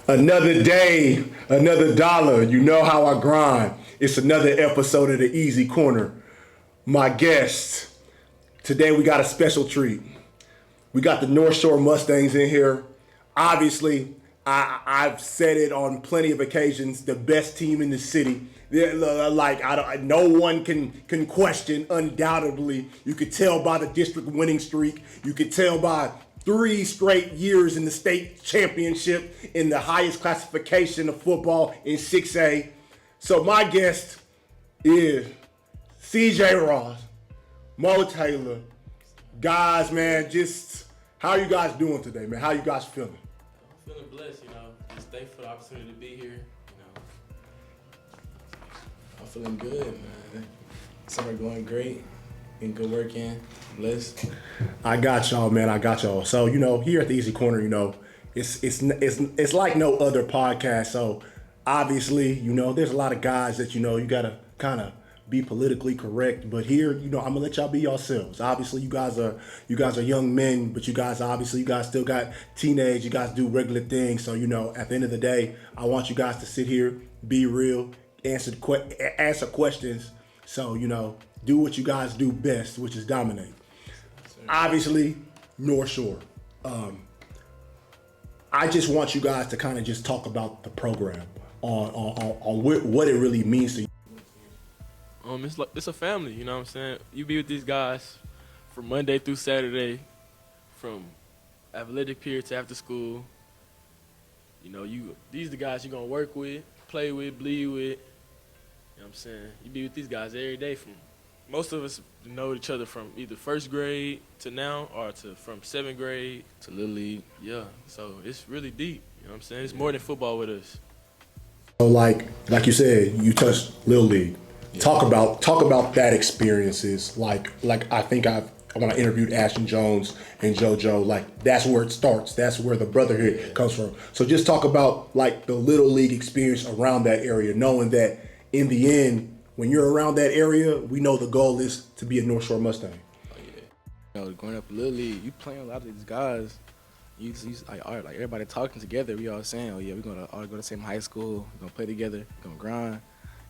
Another day, another dollar. You know how I grind. It's another episode of the Easy Corner. My guest, today we got a special treat. We got the Northshore Mustangs in here. Obviously, I've said it on plenty of occasions, the best team in the city. No one can question, undoubtedly. You could tell by the district winning streak. You could tell by 3 straight years in the state championship in the highest classification of football in 6A. So my guest is CJ Ross, Mo Taylor. Guys, man, just how are you guys doing today, man? How you guys feeling? I'm feeling blessed, just thankful for the opportunity to be here, I'm feeling good, man. Summer going great. Getting good work in. Blessed. I got y'all, man. I got y'all. So, here at the Easy Corner, it's like no other podcast. So, obviously, there's a lot of guys that, you got to kind of be politically correct. But here, I'm going to let y'all be yourselves. Obviously, you guys are young men, but you guys still got teenage. You guys do regular things. So, at the end of the day, I want you guys to sit here, be real, answer questions. So, do what you guys do best, which is dominate. Obviously, North Shore. I just want you guys to kind of just talk about the program on what it really means to you. It's a family, you know what I'm saying? You be with these guys from Monday through Saturday, from athletic period to after school. These are the guys you're gonna work with, play with, bleed with. You know what I'm saying? You be with these guys every day. Most of us know each other from either first grade to now or from 7th grade to Little League. Yeah, so it's really deep. You know what I'm saying? It's more than football with us. So like you said, you touched Little League. Yeah. Talk about that experiences. Like I think when I interviewed Ashton Jones and JoJo, that's where it starts. That's where the brotherhood comes from. So just talk about the Little League experience around that area, knowing that in the end, when you're around that area, we know the goal is to be a North Shore Mustang. Oh yeah. Growing up in Little League, you playing a lot of these guys. You everybody talking together. We all saying, oh yeah, we're gonna all go to the same high school. We're gonna play together. We're gonna grind.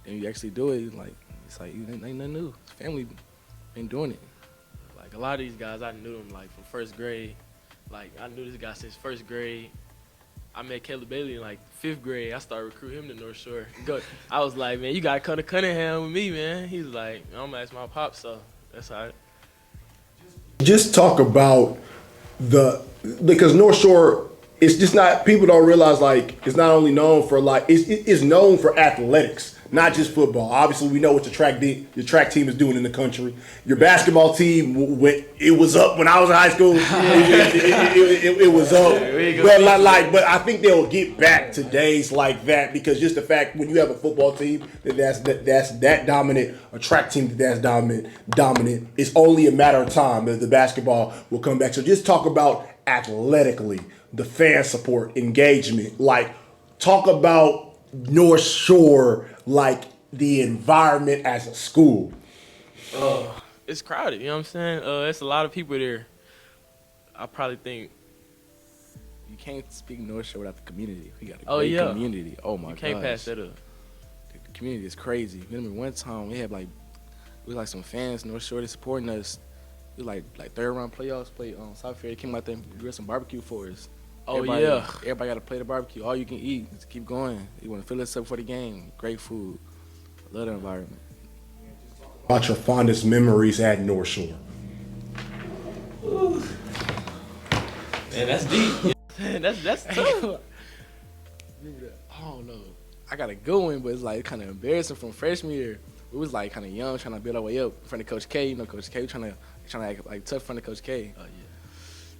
Then you actually do it. It's like ain't nothing new. Family been doing it. A lot of these guys, I knew them from first grade. I knew this guy since first grade. I met Caleb Bailey in 5th grade. I started recruiting him to North Shore. I was like, man, you got to come to Cunningham with me, man. He was like, I'm going to ask my pop, so that's all right. Just talk about because North Shore, it's just not, people don't realize it's not only known for it's known for athletics. Not just football. Obviously, we know what your track team is doing in the country. Your basketball team, it was up when I was in high school. It was up. But I think they'll get back to days like that because just the fact when you have a football team that's that dominant, a track team that's dominant, it's only a matter of time that the basketball will come back. So just talk about athletically, the fan support, engagement. Talk about North Shore, the environment as a school. It's crowded, you know what I'm saying? It's a lot of people there. I probably think you can't speak North Shore without the community. We got a great community. Oh my god. You can't pass that up. The community is crazy. Remember one time we had some fans North Shore that supporting us. It was third round playoffs, played South Fair. They came out there and grilled some barbecue for us. Everybody got to play the barbecue. All you can eat. Just keep going. You want to fill us up for the game. Great food. Love the environment. About your fondest memories at North Shore. Ooh. Man, that's deep. that's tough. I don't know. I got a good one, but it's kind of embarrassing from freshman year. We was kind of young, trying to build our way up in front of Coach K. Coach K trying to act tough in front of Coach K. Oh yeah.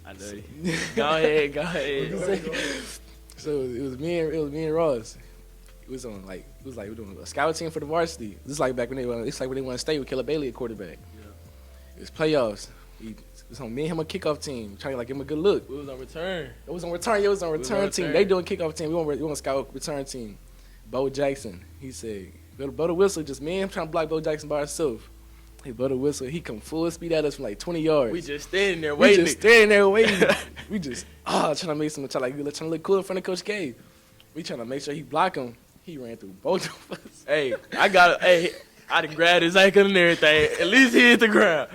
I know you. Go ahead. So it was me and Ross. It was we're doing a scout team for the varsity. This is back when they want to stay with Caleb Bailey at quarterback. Yeah. It was playoffs. It was on me and him a kickoff team, trying to give him a good look. We was on return. It was on return team. They doing kickoff team. We want scout return team. Bo Jackson. He said, blow the whistle. Just me and him trying to block Bo Jackson by himself. He blew the whistle. He come full speed at us from 20 yards. We just standing there waiting. We just trying to make trying to look cool in front of Coach K. We trying to make sure he block him. He ran through both of us. Hey, I done grabbed his ankle and everything. At least he hit the ground.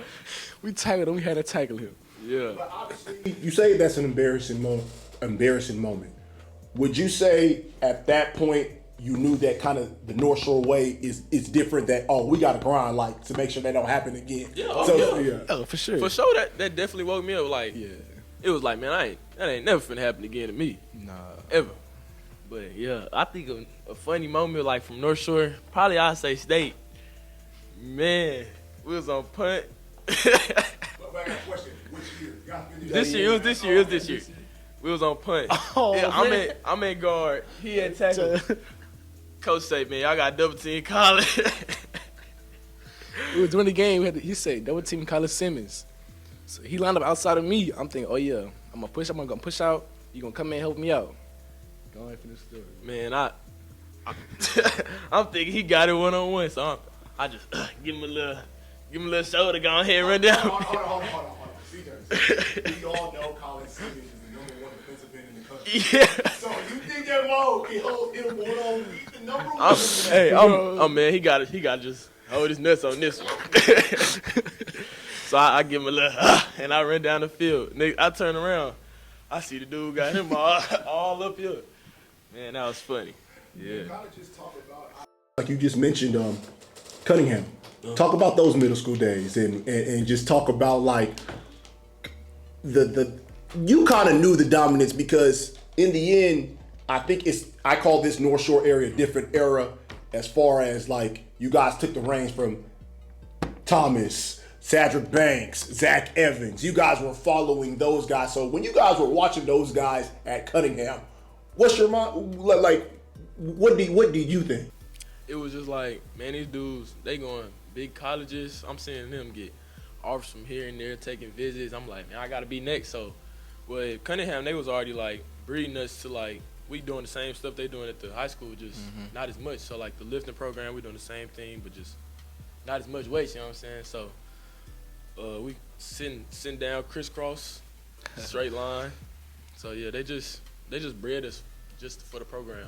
We tackled him. We had to tackle him. Yeah. But obviously, you say that's an embarrassing moment. Would you say at that point you knew that kind of the North Shore way is different? That we got to grind like to make sure that don't happen again. Yeah. Oh, for sure. For sure, that definitely woke me up. Like, Yeah. it was like, man, that ain't never finna happen again to me. Nah. Ever. But yeah, I think a funny moment like from North Shore, probably I'd say State. Man, we was on punt. But I got a question. Which year? It was this year. We was on punt. Oh, Yeah, man. I'm in guard. He had tackle. Coach say, man, y'all got double team college. We were doing the game. He said double team Carlos Simmons. So he lined up outside of me. I'm thinking, oh yeah, I'm gonna push out. You gonna come in and help me out. Go ahead and finish the story. Man, I'm thinking he got it 1-on-1, so I just give him a little shoulder, go ahead and run down. Hold on. CJ, we all know Colin Simmons is the number one defensive end in the country. Yeah. So you think that he'll one-on the number one? Oh man, he got to just hold his nuts on this one. So I give him a little, and I run down the field. I turn around, I see the dude got him all up here. Man, that was funny. Yeah. Kind of just talk about, like you just mentioned, Cunningham. Talk about those middle school days and just talk about like you kind of knew the dominance because in the end, I think I call this North Shore area a different era as far as like you guys took the reins from Thomas, Cedric Banks, Zach Evans. You guys were following those guys. So when you guys were watching those guys at Cunningham, what's your mind like? What do you think? It was just like, man, these dudes, they going big colleges. I'm seeing them get offers from here and there, taking visits. I'm like, man, I got to be next. So with Cunningham, they was already like breeding us to like, we doing the same stuff they doing at the high school, just not as much. So like the lifting program, we doing the same thing, but just not as much weight, you know what I'm saying? So we sitting down crisscross, straight line. So yeah, they just bred us just for the program.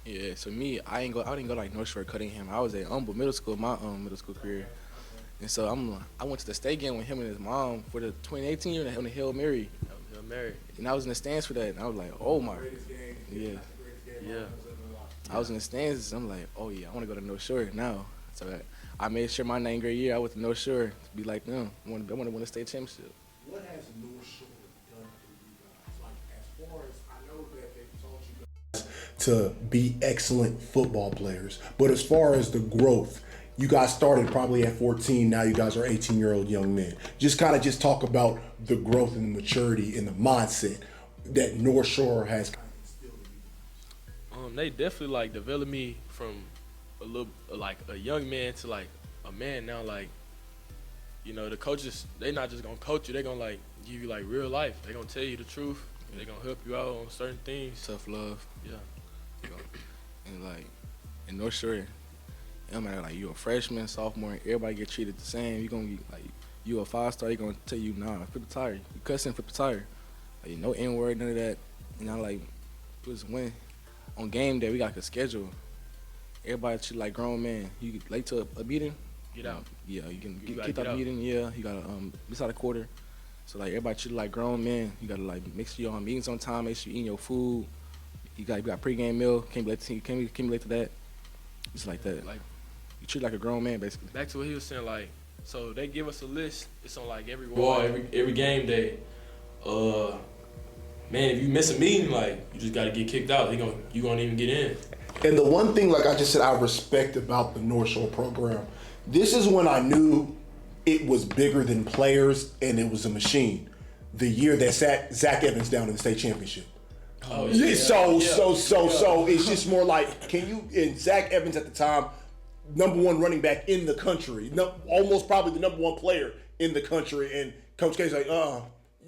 Yeah, so me, I didn't go like North Shore Cunningham. I was at Humble Middle School, my middle school career. And so I went to the state game with him and his mom for the 2018 year on the Hail Mary. Hail Mary. And I was in the stands for that. And I was like, oh my. Yeah. Yeah. I was in the stands. I'm like, oh yeah, I want to go to North Shore now. So I made sure my 9th grade year I went to North Shore to be like them. I want to win a state championship. What has North Shore done for you guys? Like as far as I know that they've taught you guys to be excellent football players, but as far as the growth, you guys started probably at 14. Now you guys are 18-year-old young men. Just talk about the growth and the maturity and the mindset that North Shore has kind of instilled in you guys. They definitely like developed me from a little like a young man to like a man now. Like, you know, the coaches, they not just gonna coach you, they gonna like give you like real life. They gonna tell you the truth. They gonna help you out on certain things. Tough love. Yeah. And like in North Shore, no matter like you a freshman, sophomore, everybody get treated the same. You gonna be like you a 5-star, you gonna tell you nah, flip the tire. You cussing, flip the tire. Like no N-word, none of that. You know, like it was when on game day we got a schedule. Everybody treat like grown men. You get late to a meeting, Get out. yeah, you can You get gotta kicked get out of out. meeting. Yeah, you gotta miss out a quarter. So like everybody treat like grown men. You gotta like make sure you're on meetings on time. Make sure you eating your food. You got pregame meal. Can't be late to that. It's like that. Like You treat like a grown man basically. back to what he was saying, like, so they give us a list. It's on like every wall, every game day. Man, if you miss a meeting, like you just gotta get kicked out. You gonna even get in. And the one thing, like I just said, I respect about the North Shore program, this is when I knew it was bigger than players and it was a machine. The year that sat Zach Evans down in the state championship. Oh, Yeah, so it's just more like, and Zach Evans at the time, number one running back in the country, almost probably the number one player in the country, and Coach K's like,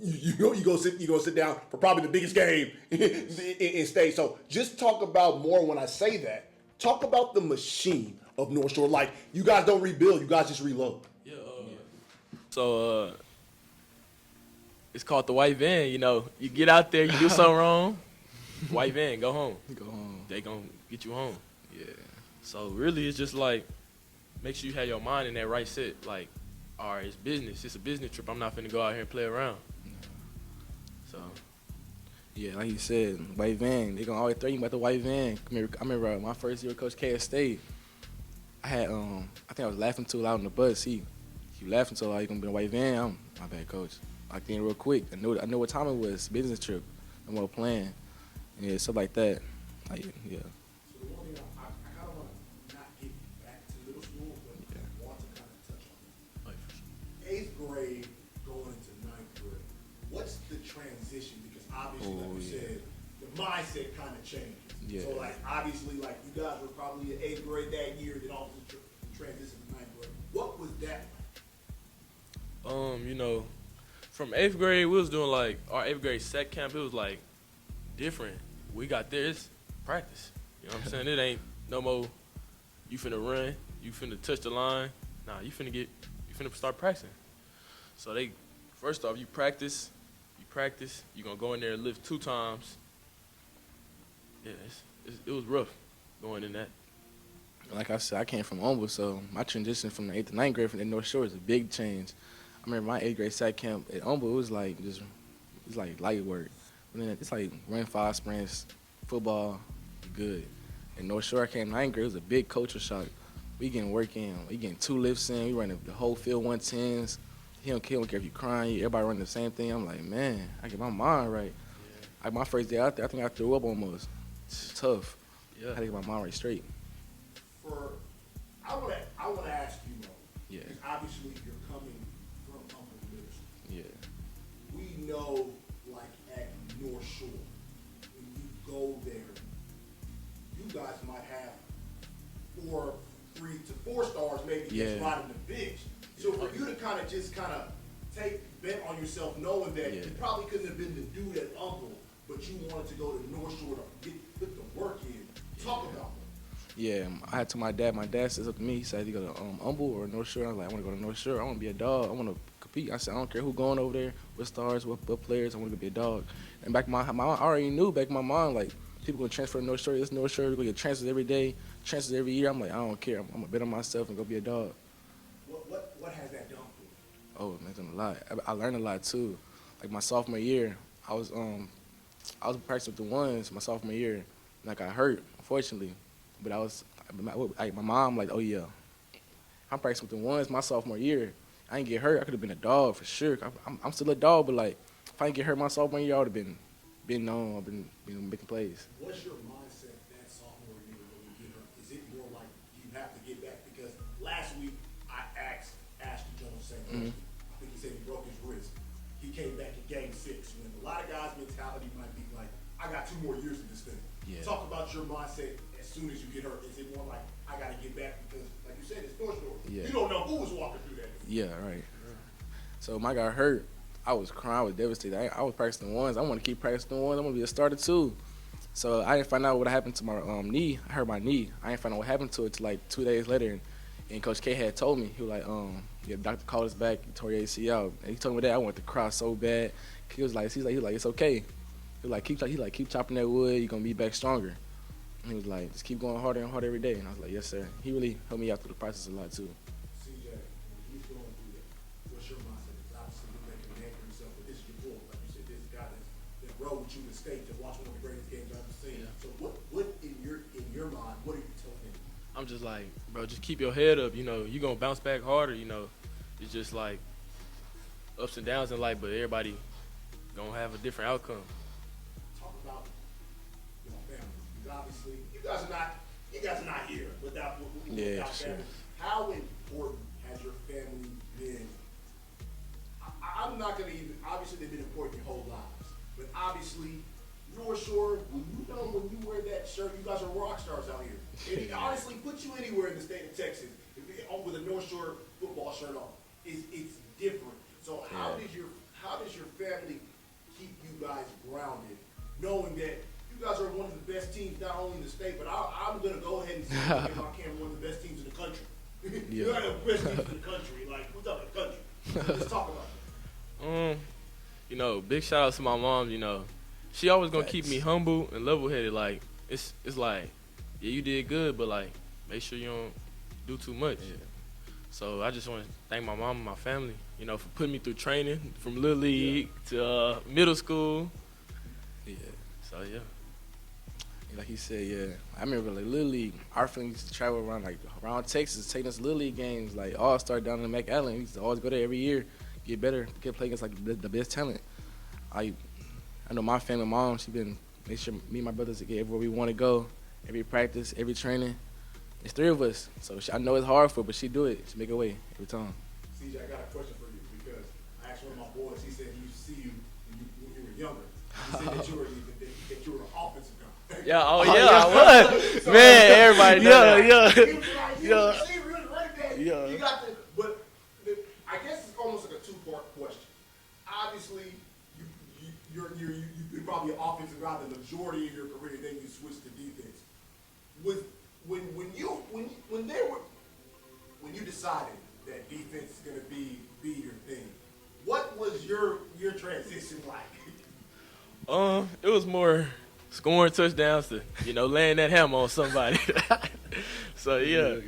you go sit down for probably the biggest game in state. So just talk about more when I say that. Talk about the machine of North Shore. Like, you guys don't rebuild, you guys just reload. Yeah. So it's called the white van. You know, you get out there, you do something wrong, white van, go home. Go home. They gonna get you home. Yeah. So really, it's just like make sure you have your mind in that right set. Like, all right, it's business. It's a business trip. I'm not finna go out here and play around. So Yeah, like you said, white van. They gonna always throw you about the white van. I remember my first year with Coach K at State. I had I think I was laughing too loud on the bus. He laughing so loud. You gonna be in a white van? My bad, coach. Like then real quick. I know what time it was. Business trip. I'm more playing. Yeah, stuff like that. Like yeah. So the one thing I kind of want to not get back to middle school, but want to kind of touch on it. 8th grade going into 9th grade. What's the transition? Because obviously, like you said, the mindset kind of changes. Yeah. So like obviously, like you guys were probably in 8th grade that year, then all of a sudden transition to 9th grade. What was that like? you know, from 8th grade, we was doing like our 8th grade set camp. It was like different. We got there, it's practice. You know what I'm saying? It ain't no more. You finna run. You finna touch the line. Nah, you finna start practicing. So first off, you practice. You gonna go in there and lift 2 times. Yeah, it was rough going in that. Like I said, I came from Humble, so my transition from the 8th to 9th grade from the Northshore is a big change. I remember my 8th grade sat camp at Humble, it was like light work. But then it's like run 5 sprints, football, good. And Northshore, I came 9th grade, it was a big culture shock. We getting work in, we getting 2 lifts in, we running the whole field 110s. He don't care if you crying, everybody running the same thing. I'm like, man, I get my mind right. Yeah. Like my first day out there, I think I threw up almost. It's tough. Yeah. I had to get my mind right straight. I want to ask you, though. Yeah. Because obviously you're coming from Humble Middle School. Yeah. We know, like at North Shore, when you go there, you guys might have 3 to 4 stars, maybe just riding the bench. So for you to kind of take bet on yourself, knowing that you probably couldn't have been the dude at Humble, but you wanted to go to North Shore to put the work in. Talk about that. Yeah, I had to my dad. My dad says up to me. He said, "You go to Humble or North Shore?" I was like, "I want to go to North Shore. I want to be a dog. I want to compete." I said, "I don't care who going over there, what stars, what players. I want to be a dog." And back in my I already knew back in my mind, like people gonna transfer to North Shore. This North Shore, we gonna get transfers every day, transfers every year. I'm like, I don't care. I'm gonna bet on myself and go be a dog. What has that done for you? Oh, man, done a lot. I learned a lot too. Like my sophomore year, I was practicing with the ones my sophomore year, and I got hurt, unfortunately. But my mom like, oh yeah, I'm practicing with the ones my sophomore year. I didn't get hurt. I could have been a dog for sure. I'm still a dog, but like if I didn't get hurt my sophomore year, I would have been known. I've been making plays. What's your mindset that sophomore year when you get hurt? Is it more like you have to get back? Because last week I asked Ashton Jones saying, I think he said he broke his wrist. He came back in game 6. When a lot of guys' mentality might be like, I got 2 more years of this thing. Yeah. Talk about your mindset as soon as you get hurt. Is it more like, I got to get back because, like you said, it's Northshore. Yeah. You don't know who was walking through that. Yeah, right. So when I got hurt, I was crying. I was devastated. I was practicing the ones. I want to keep practicing the ones. I want to be a starter too. So I didn't find out what happened to my knee. I hurt my knee. I didn't find out what happened to it till like 2 days later. And Coach K had told me, he was like, yeah, doctor called us back, he tore your ACL. And he told me that I wanted to cry so bad. He was like, it's okay. He was like, keep chopping that wood. You're gonna be back stronger. And he was like, just keep going harder and harder every day. And I was like, yes, sir. He really helped me out through the process a lot too. CJ, when he's going through that, what's your mindset? Because obviously you're making a name for yourself, but this is your boy. Like you said, this guy that rode with you to state to watch one of the greatest games I've ever seen. So what in your mind, what are you telling him? I'm just like, bro, just keep your head up. You know, you gonna bounce back harder. You know, it's just like ups and downs in life, but everybody gonna have a different outcome. Talk about your family. Because obviously, you guys are not here without sure. family. How important has your family been? I'm not gonna even. Obviously, they've been important your whole lives, but obviously, North Shore. When you wear that shirt, you guys are rock stars out here. It honestly puts you anywhere in the state of Texas with a North Shore football shirt on. It's different. So how does your family keep you guys grounded, knowing that you guys are one of the best teams not only in the state, but I'm gonna go ahead and say if I can, one of the best teams in the country. You're one of the best teams in the country. Like what's up in the country? Let's talk about it. You know, big shout out to my mom. You know, she always gonna keep Facts. me humble and level headed. Like it's like, yeah, you did good, but like make sure you don't do too much. Yeah. So I just want to thank my mom and my family, you know, for putting me through training from little league to middle school. Yeah. So yeah. Like he said, yeah. I remember like Little League. Our family used to travel around Texas, taking us to Little League games, like All-Star down in McAllen. We used to always go there every year, get better, get play against like the best talent. I know my family, mom, she been make sure me and my brothers get everywhere we want to go, every practice, every training. It's 3 of us, so I know it's hard for her, but she do it. She make a way every time. CJ, I got a question for you because I asked one of my boys. He said he used to see you when you were younger. He said that you were an offensive guy. Yeah, I was. Man, everybody know that. He was like, you really right there. Yeah. You got the, but I guess it's almost like a 2-part question. Obviously, you've been probably an offensive guy the majority of your career. Then you switched to defense. When you decided that defense is gonna be your thing, what was your transition like? It was more scoring touchdowns to, you know, laying that hammer on somebody. So yeah,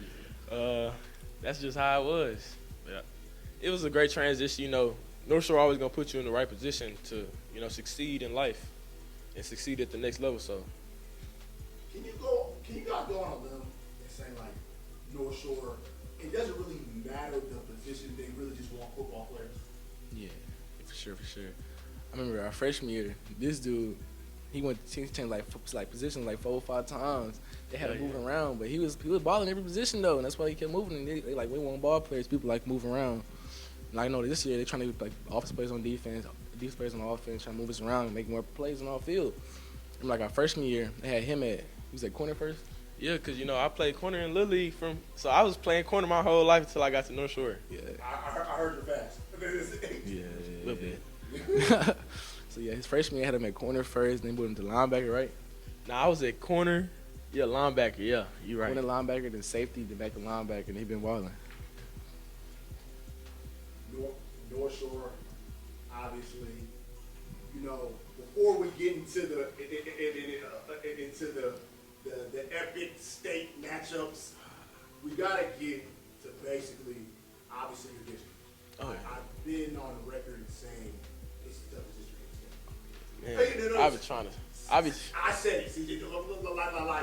that's just how it was. Yeah. It was a great transition. You know, Northshore always gonna put you in the right position to, you know, succeed in life and succeed at the next level. So. Can you guys go on a limb and say like Northshore? It doesn't really matter the position; they really just want football players. Yeah, for sure. I remember our freshman year, this dude, he went to change like positions like 4 or 5 times. They had him moving around, but he was balling every position though, and that's why he kept moving. And they like we want ball players. People like moving around. And I know this year they're trying to be like offensive players on defense, players on offense, trying to move us around and make more plays on all field. And like our freshman year, they had him he was at corner first. Yeah, because, you know, I played corner in Little League so I was playing corner my whole life until I got to North Shore. Yeah. I heard your fast. Yeah. A little bit. So, yeah, his freshman year, I had him at corner first, then moved him to linebacker, right? Nah, I was at corner. Yeah, linebacker. Yeah, you're right. Corner linebacker, then safety, then back to linebacker, and he been balling. North Shore, obviously, you know, before we get into the epic state matchups, we gotta get to basically, obviously, your district. Oh, yeah. I've been on record saying it's the toughest district in the state. Man, I've been trying to. I said it. See,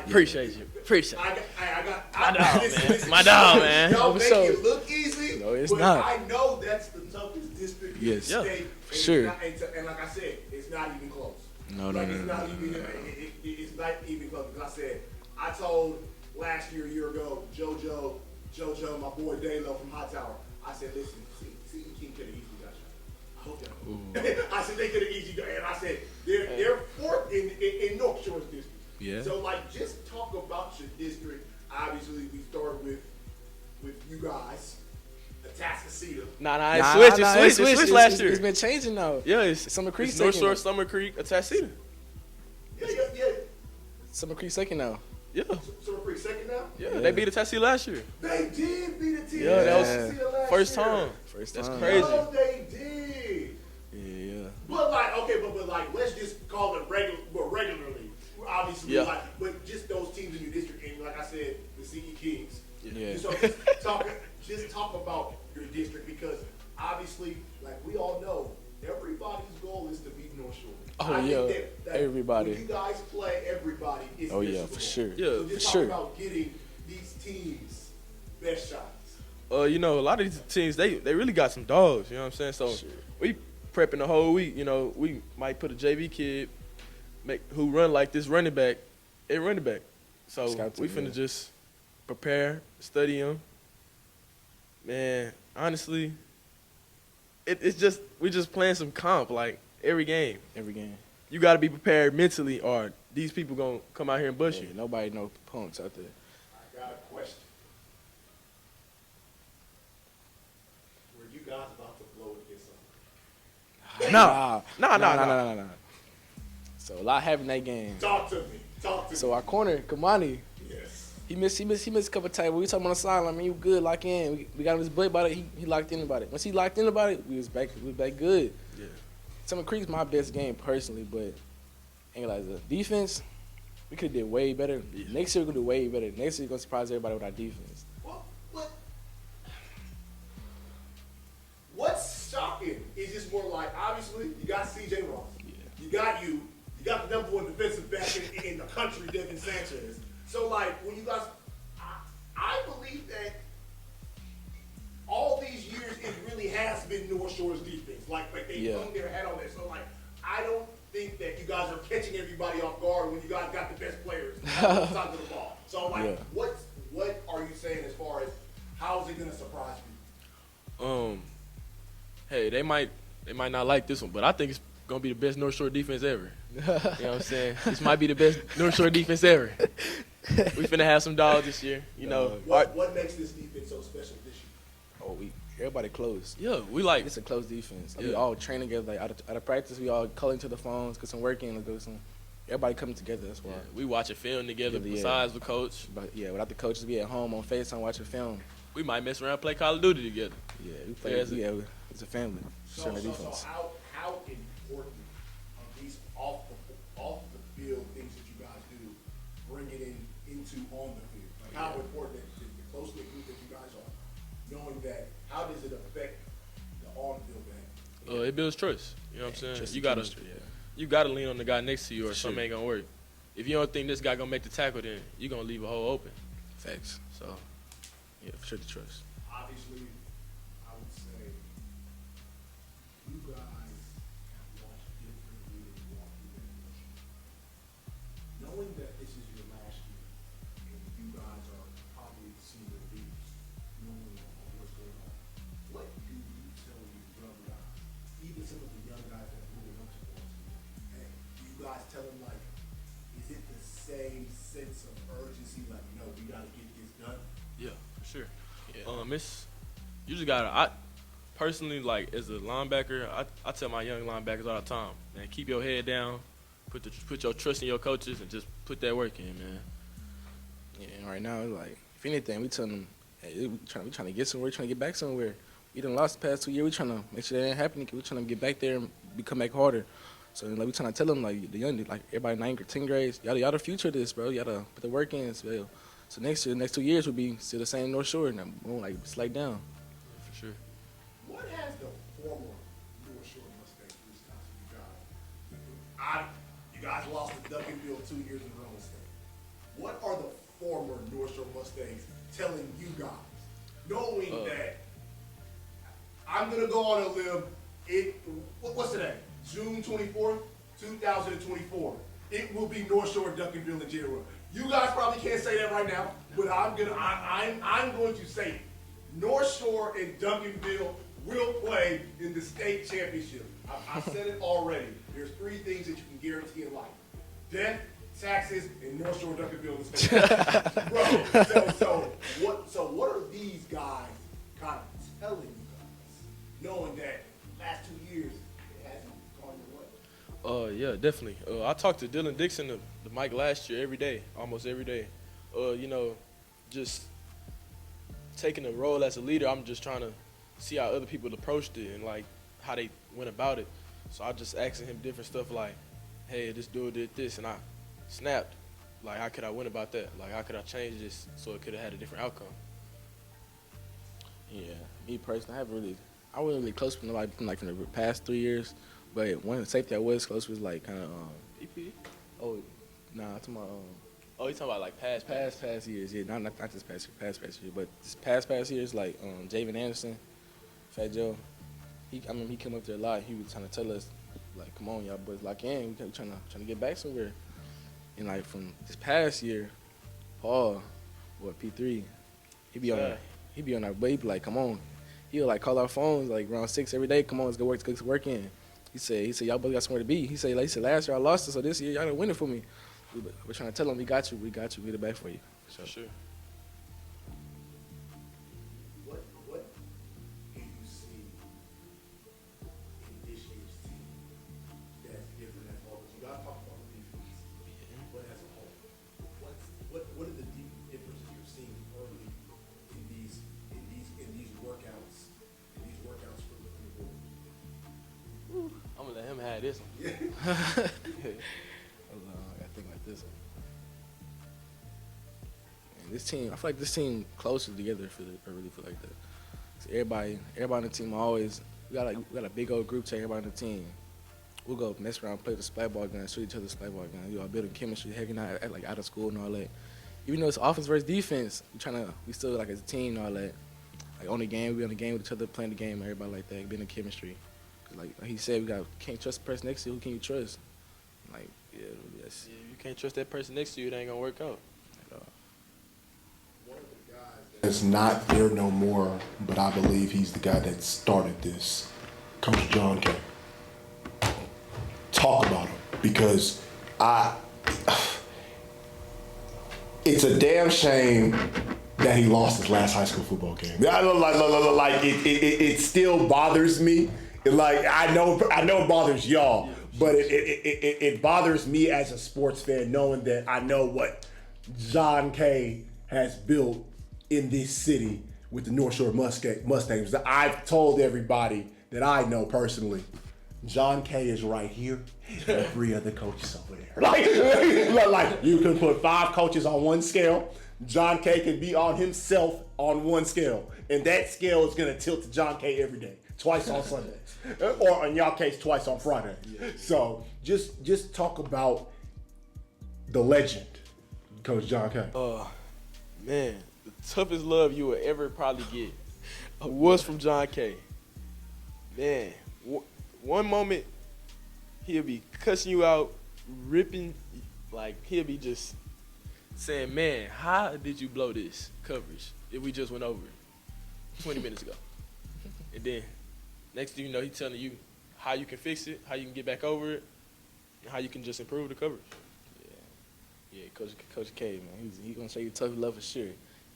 Appreciate you. Appreciate you. My dog, man. My dog, man. Y'all make it look easy. No, it's but not. I know that's the toughest district in the Yes. state. For sure. And like I said, it's not even close. No. It's not even close. Because I said, I told last year, a year ago, JoJo, my boy Dalo from Hightower, I said, listen, see, King could have easily got shot. I hope y'all. I said they could have easily got, and I said they're 4th in North Shore's district. Yeah. So like, just talk about your district. Obviously, we started with you guys, Atascocita. It switched last year. It's been changing now. Yeah, it's Summer Creek North second Shore, now. Summer Creek, Atascocita. Yeah. Summer Creek second now. Yeah. Summer Creek second now. Yeah, they beat Atascocita last year. They did beat a team. Yeah, that was last first year. time. First That's time. crazy. No, they did. Yeah. But like, okay, but like, let's just call it regularly. Obviously, Yeah. like, but just those teams in your district, and like I said, the CE Kings. Yeah. So just talk about your district because obviously, like we all know, everybody's goal is to beat North Shore. Oh, I yeah. think that Everybody. When you guys play, everybody is. Oh, yeah, miserable. for sure. Yeah, So for just talk sure. about getting these teams best shots. You know, a lot of these teams, they really got some dogs, you know what I'm saying? So Sure. we prepping the whole week, you know, we might put a JV kid who run like this running back. So Scout we team, finna yeah. just prepare, study him. Man, honestly, it's just we just playing some comp like every game. Every game. You got to be prepared mentally, or these people gonna come out here and bust Yeah, you. nobody know punks out there. I got a question. Were you guys about to blow it this summer? No. No. So a lot happened that game. Talk to me. So our corner, Kamani, Yes. he missed a couple times. We talking on the sideline, man, you good, lock in. We got him his butt about it. He locked in about it. Once he locked in about it, we was back good. Yeah. Summer Creek's my best game personally, but Ain't gonna lie, the defense, we could have did way better. Yeah. Next year, we're gonna do way better. Next year, we're gonna surprise everybody with our defense. Well, what's shocking is just more like, obviously, you got C.J. Ross. Yeah. You got the number one defensive back in the country, Devin Sanchez. So, like, when you guys, I believe that all these years it really has been North Shore's defense. Like they hung their hat on that. So, like, I don't think that you guys are catching everybody off guard when you guys got the best players on both sides of the ball. So, like, what are you saying as far as how's it gonna surprise you? Hey, they might not like this one, but I think it's gonna be the best North Shore defense ever. You know what I'm saying? This might be the best North Shore defense ever. We finna have some dogs this year. You know. What makes this defense so special this year? Oh, everybody close. Yeah, we like. It's a close defense. Yeah. We all train together. Like out of practice, we all calling to the phones, get some work in, let's go some. Everybody coming together. That's why. Yeah, we watch a film together Yeah. besides the coach. But yeah, without the coaches, be at home on FaceTime watching film. We might mess around and play Call of Duty together. Yeah, we play. Yeah, It's a family. So defense. how important are these off the field things that you guys do bring it into on the field? Like how important the close knit group that you guys are, knowing that how does it affect the on field game? It builds trust. You know what I'm saying? Just You chemistry, gotta lean on the guy next to you, or For something ain't gonna work. If you don't think this guy gonna make the tackle, then you gonna leave a hole open. Facts. So Yeah, for sure the trust. Obviously, I would say you guys have walked differently than walking in the ocean. Knowing that this is your last year and you guys are probably the senior leaders, knowing what's going on, what do you tell your young guys, even some of the young guys that are moving up to Boston, and do you guys tell them, like, is it the same sense of urgency, like, no, we gotta get this done? yeah, for sure. Yeah. It's you just gotta. I personally, like, as a linebacker, I tell my young linebackers all the time, man, keep your head down, put your trust in your coaches, and just put that work in, man. Yeah, and right now, it's like, if anything, we telling them, hey, we trying to get somewhere, trying to get back somewhere. We done lost the past 2 years. We trying to make sure that ain't happening. We trying to get back there and come back harder. So, like, we trying to tell them, like, the young, like, everybody 9 or 10 grades, y'all the future of this, bro. Y'all to put the work in. So next 2 years will be still the same North Shore, and we won't, like, slide down. For sure. What has the former North Shore Mustang guys? You guys lost to Duncanville 2 years in a row. What are the former North Shore Mustangs telling you guys, knowing that I'm gonna go on a limb? What's today? June 24th, 2024. It will be North Shore, Duncanville, and January. You guys probably can't say that right now, but I'm going to say it. North Shore and Duncanville will play in the state championship. I said it already. There's 3 things that you can guarantee in life: death, taxes, and North Shore, Duncanville, and the state championship. Bro, so what are these guys kind of telling you guys, knowing that last 2 years it hasn't gone your way? Yeah, definitely. I talked to Dylan Dixon, the Mike, last year every day, almost every day. You know, just taking a role as a leader, I'm just trying to see how other people approached it and, like, how they went about it. So I just asking him different stuff like, hey, this dude did this, and I snapped. Like, how could I win about that? Like, how could I change this so it could have had a different outcome? Yeah, me personally, I wasn't really close with nobody from the past 3 years, but one safety I was close was like kind of EP? I'm talking about Oh, you talking about, like, past years, yeah, not this past year, but this past years, like Javen Anderson, Fat Joe, he came up there a lot. He was trying to tell us, like, come on, y'all boys, lock in. We trying to get back somewhere. And, like, from this past year, Paul, P3, he be on our but he be like, come on. He'll, like, call our phones, like, around 6 every day. Come on, let's go work in. He said, y'all boys got somewhere to be. He said, last year I lost it, so this year y'all gonna win it for me. We're trying to tell him, we got you, we get it back for you. For sure. What do you see in this year's team that's different as well? You gotta talk about the defense, but as a whole, what are the deep differences you're seeing early in these workouts for the board? I'm going to let him have this one. This team, I feel like this team closer together. I really feel like that. So everybody on the team always we got a big old group to everybody on the team. We'll go mess around, play the splat ball gun, shoot each other splat ball gun. You all building chemistry, heavy not like out of school and all that. Even though it's offense versus defense, we still like as a team and all that. Like on the game, we on the game with each other, playing the game, everybody like that, building chemistry. Like he said, can't trust the person next to you. Who can you trust? Like yes. Yeah, if you can't trust that person next to you, it ain't gonna work out. It's not there no more, but I believe he's the guy that started this. Coach John K. Talk about him, because it's a damn shame that he lost his last high school football game. Like it still bothers me. Like I know it bothers y'all, but it bothers me as a sports fan knowing that I know what John K has built in this city with the Northshore Mustangs. I've told everybody that I know personally, John K is right here, and 3 other coaches over there. Like you can put 5 coaches on one scale. John K can be on himself on one scale, and that scale is gonna tilt to John K every day, twice on Sundays, or in y'all case, twice on Friday. So just talk about the legend, Coach John K. Man, the toughest love you will ever probably get was from John K. Man, one moment he'll be cussing you out, ripping, like he'll be just saying, man, how did you blow this coverage if we just went over it 20 minutes ago? And then next thing you know, he's telling you how you can fix it, how you can get back over it, and how you can just improve the coverage. Yeah, Coach K, man, he's gonna show you tough love for sure.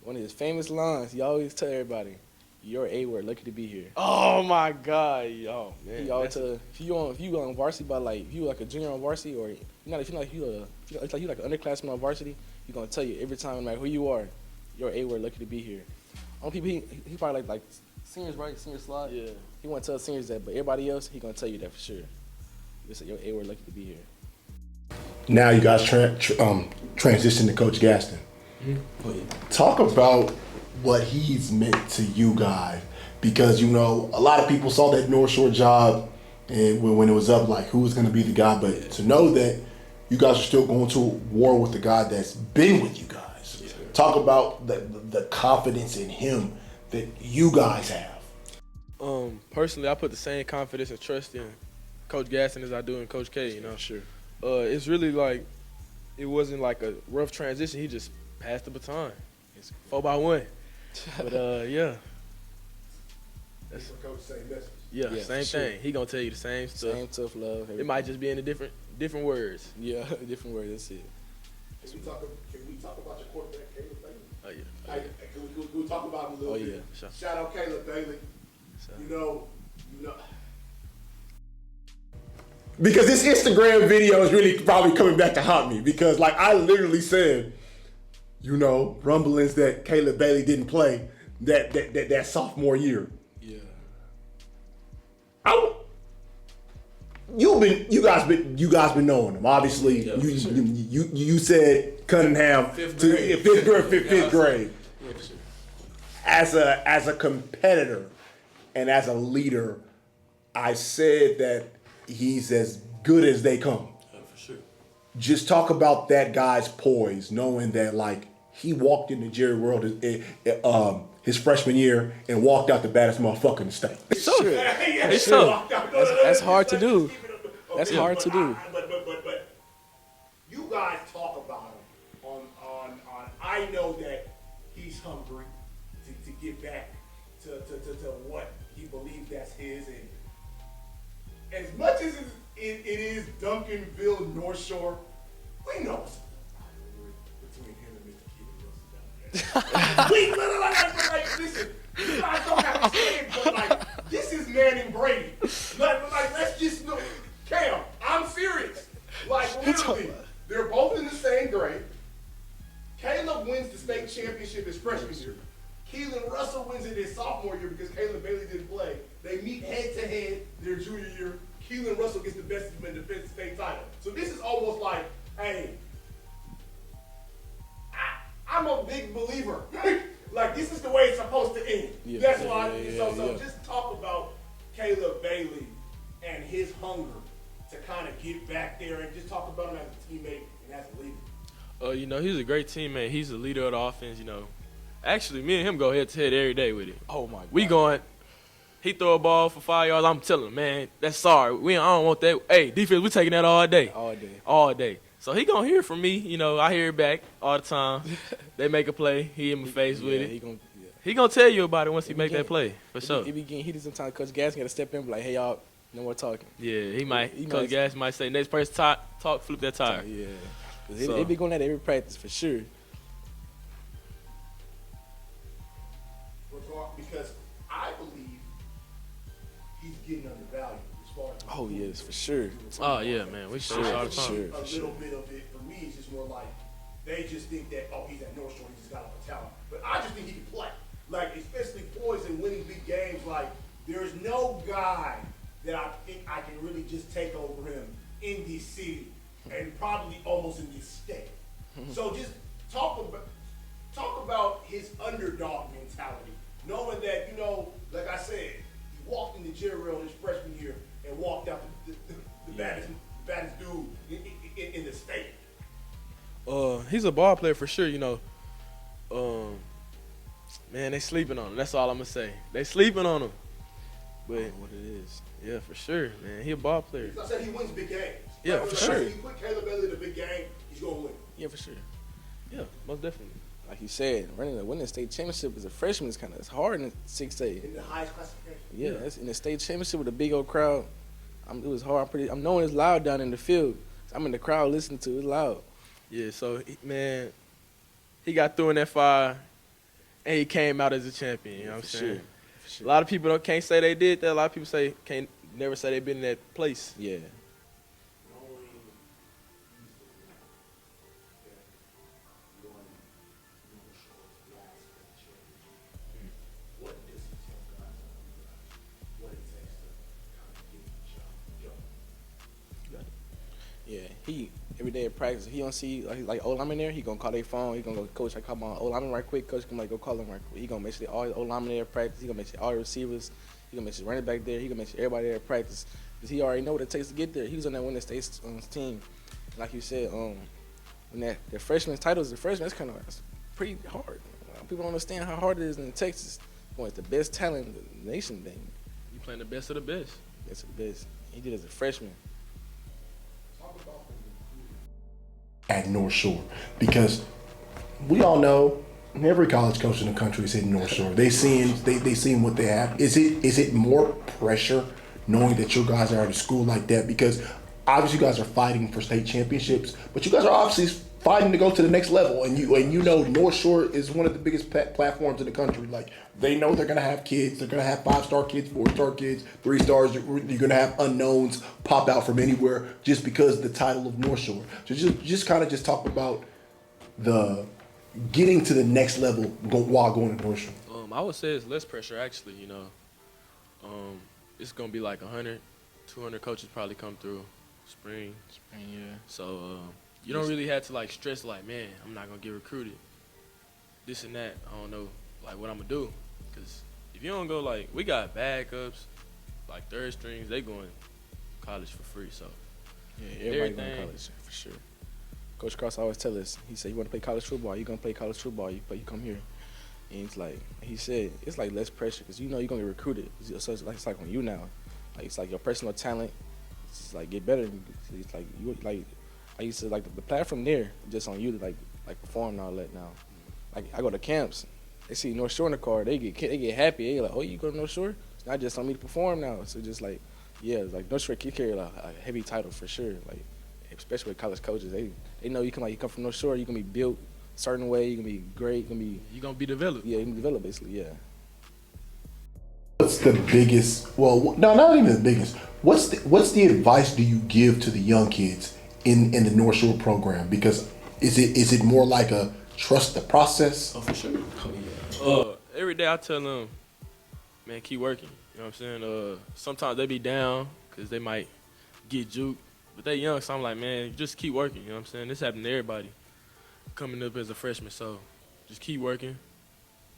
One of his famous lines, he always tell everybody, "You're A-word, lucky to be here." Oh my God, yo, man. He always tell, if you on varsity by like, if you like a junior on varsity, or if you like an underclassman on varsity, he's gonna tell you every time, no matter who you are, "You're A-word, lucky to be here." Only people he probably like seniors, right? Senior slot. Yeah. He won't tell seniors that, but everybody else, he gonna tell you that for sure. He say, "You're A-word, lucky to be here." Now you guys transition to Coach Gaston. Talk about what he's meant to you guys, because you know a lot of people saw that North Shore job and when it was up, like who was going to be the guy, but to know that you guys are still going to war with the guy that's been with you guys. Talk about the confidence in him that you guys have. Personally, I put the same confidence and trust in Coach Gaston as I do in Coach K. You know, Sure. It's really like it wasn't like a rough transition. He just passed the baton. It's 4x1. But yeah. That's what Coach same message. Yeah, same sure. thing. He gonna tell you the same stuff. Same tough love. It Everything. might just be in a different words. Yeah, different words. That's it. Can we talk about your quarterback, Caleb Bailey? Oh yeah. Like, can we talk about him a little bit? Oh, yeah. Sure. Shout out Caleb Bailey. Sure. You know. Because this Instagram video is really probably coming back to haunt me, because like I literally said, you know, rumblings that Caleb Bailey didn't play that sophomore year. Yeah. You guys been knowing him. Obviously, Yeah, you said Cunningham Fifth to grade. fifth grade. Yeah, for sure. As a competitor and as a leader, I said that he's as good as they come. For sure. Just talk about that guy's poise, knowing that like he walked into Jerry World his freshman year and walked out the baddest motherfucker in the state. Sure. It's tough. That's hard to do. That's hard to do. But you guys talk about him on I know that he's hungry to get back to what he believes that's his, and as much as it is Duncanville, North Shore, we know it's between him and Mr. Keelan Russell down there. Listen, you guys don't have to say it, but like, this is Manning Brady. Like, let's just know. Cam, I'm serious. Like, literally, they're both in the same grade. Caleb wins the state championship his freshman year. Keelan Russell wins it his sophomore year because Caleb Bailey didn't play. They meet head to head their junior year. Keelan Russell gets the best of them and defends the state title. So this is almost like, hey, I'm a big believer. Like, this is the way it's supposed to end. Yeah. That's Yeah, why. yeah, So yeah. just talk about Caleb Bailey and his hunger to kind of get back there, and just talk about him as a teammate and as a leader. You know, he's a great teammate. He's the leader of the offense, you know. Actually, me and him go head to head every day with it. Oh my God. We going, he throw a ball for 5 yards, I'm telling him, man, that's sorry. I don't want that. Hey, defense, we taking that all day. All day. All day. So he gonna hear from me, you know, I hear it back all the time. They make a play, he in my face with it. He gonna tell you about it once he make that play, for sure. He be getting heated sometimes. Coach Gas got to step in and be like, hey, y'all, no more talking. Yeah, he might. He Coach might- Gas might say, next person talk, flip that tire. Yeah. 'Cause So- they be going at every practice for sure. Because I believe he's getting undervalued as far as. Oh, yes, for sure. Oh, yeah, man. We say this all the For time. sure. A little bit of it for me is just more like they just think that, oh, he's at Northshore, he just got all the talent. But I just think he can play. Like, especially poised and winning big games. Like, there's no guy that I think I can really just take over him in this city and probably almost in this state. So just talk about his underdog mentality, knowing that, you know, like I said, he walked into Jerry Rail his freshman year and walked out the baddest dude in the state. He's a ball player for sure, you know. Man, they sleeping on him. That's all I'm gonna say. They sleeping on him. I But don't know what it is. yeah, for sure, man. He a ball player. I said he wins big games. Yeah, Like, for like, sure. If you put Caleb Bailey in a big game, he's gonna win. Yeah, for sure. Yeah, most definitely. Like you said, winning the state championship as a freshman is it's hard in 6A. In the highest classification. Yeah, that's in the state championship with a big old crowd. It was hard. I'm knowing it's loud down in the field. I'm in the crowd listening to it. It's loud. Yeah, so man, he got through in that fire, and he came out as a champion. You know what I'm For saying? sure. For sure. A lot of people can't say they did that. A lot of people can't never say they've been in that place. Yeah. Yeah, he every day at practice, he don't see like old lineman there. He gonna call their phone. He gonna go, coach, I call my old lineman right quick. Coach can go call him right quick. He gonna make sure all the old lineman there at practice. He gonna make sure all the receivers. He gonna make sure running back there. He gonna make sure everybody there at practice because he already know what it takes to get there. He was on that winning state team, like you said. When the freshman's titles, the freshman, that's pretty hard. People don't understand how hard it is in Texas. Boy, it's the best talent in the nation. Thing. You playing the best of the best. That's the best. He did as a freshman. At North Shore, because we all know every college coach in the country is hitting North Shore. They seeing what they have. Is it more pressure knowing that your guys are at a school like that? Because obviously you guys are fighting for state championships, but you guys are obviously fighting to go to the next level. And you know North Shore is one of the biggest platforms in the country. Like, they know they're gonna have kids. They're gonna have 5-star kids, 4-star kids, 3 stars. You're gonna have unknowns pop out from anywhere just because of the title of North Shore. So just kind of talk about the getting to the next level while going to North Shore. I would say it's less pressure actually. You know, it's gonna be like 100, 200 coaches probably come through spring. Yeah. So you don't really have to like stress like, man, I'm not gonna get recruited. This and that. I don't know like what I'm gonna do. Cause if you don't go, like, we got backups, like third strings, they going college for free. So Yeah, everybody going to Everything. college for sure. Coach Cross always tell us. He said, "You want to play college football? You gonna play college football? You come here." And it's like he said, it's like less pressure because you know you're gonna get recruited. So it's like on you now. Like it's like your personal talent. It's just like get better. It's like you like I used to like the platform there just on you to like perform and all that now. Like I go to camps, they see North Shore in the car, they get happy. They like, oh, you go to North Shore? It's not just on me to perform now. So just like, yeah, like North Shore can carry a heavy title for sure. Like especially with college coaches, they know you come from North Shore, you can be built a certain way, you can be great, you gonna be developed. you can develop basically, yeah. What's the biggest? Well, no, not even the biggest. What's the advice do you give to the young kids in the North Shore program? Because is it more like a trust the process? Oh, for sure. Every day I tell them, man, keep working. You know what I'm saying? Sometimes they be down because they might get juked, but they young, so I'm like, man, just keep working. You know what I'm saying? This happened to everybody coming up as a freshman, so just keep working.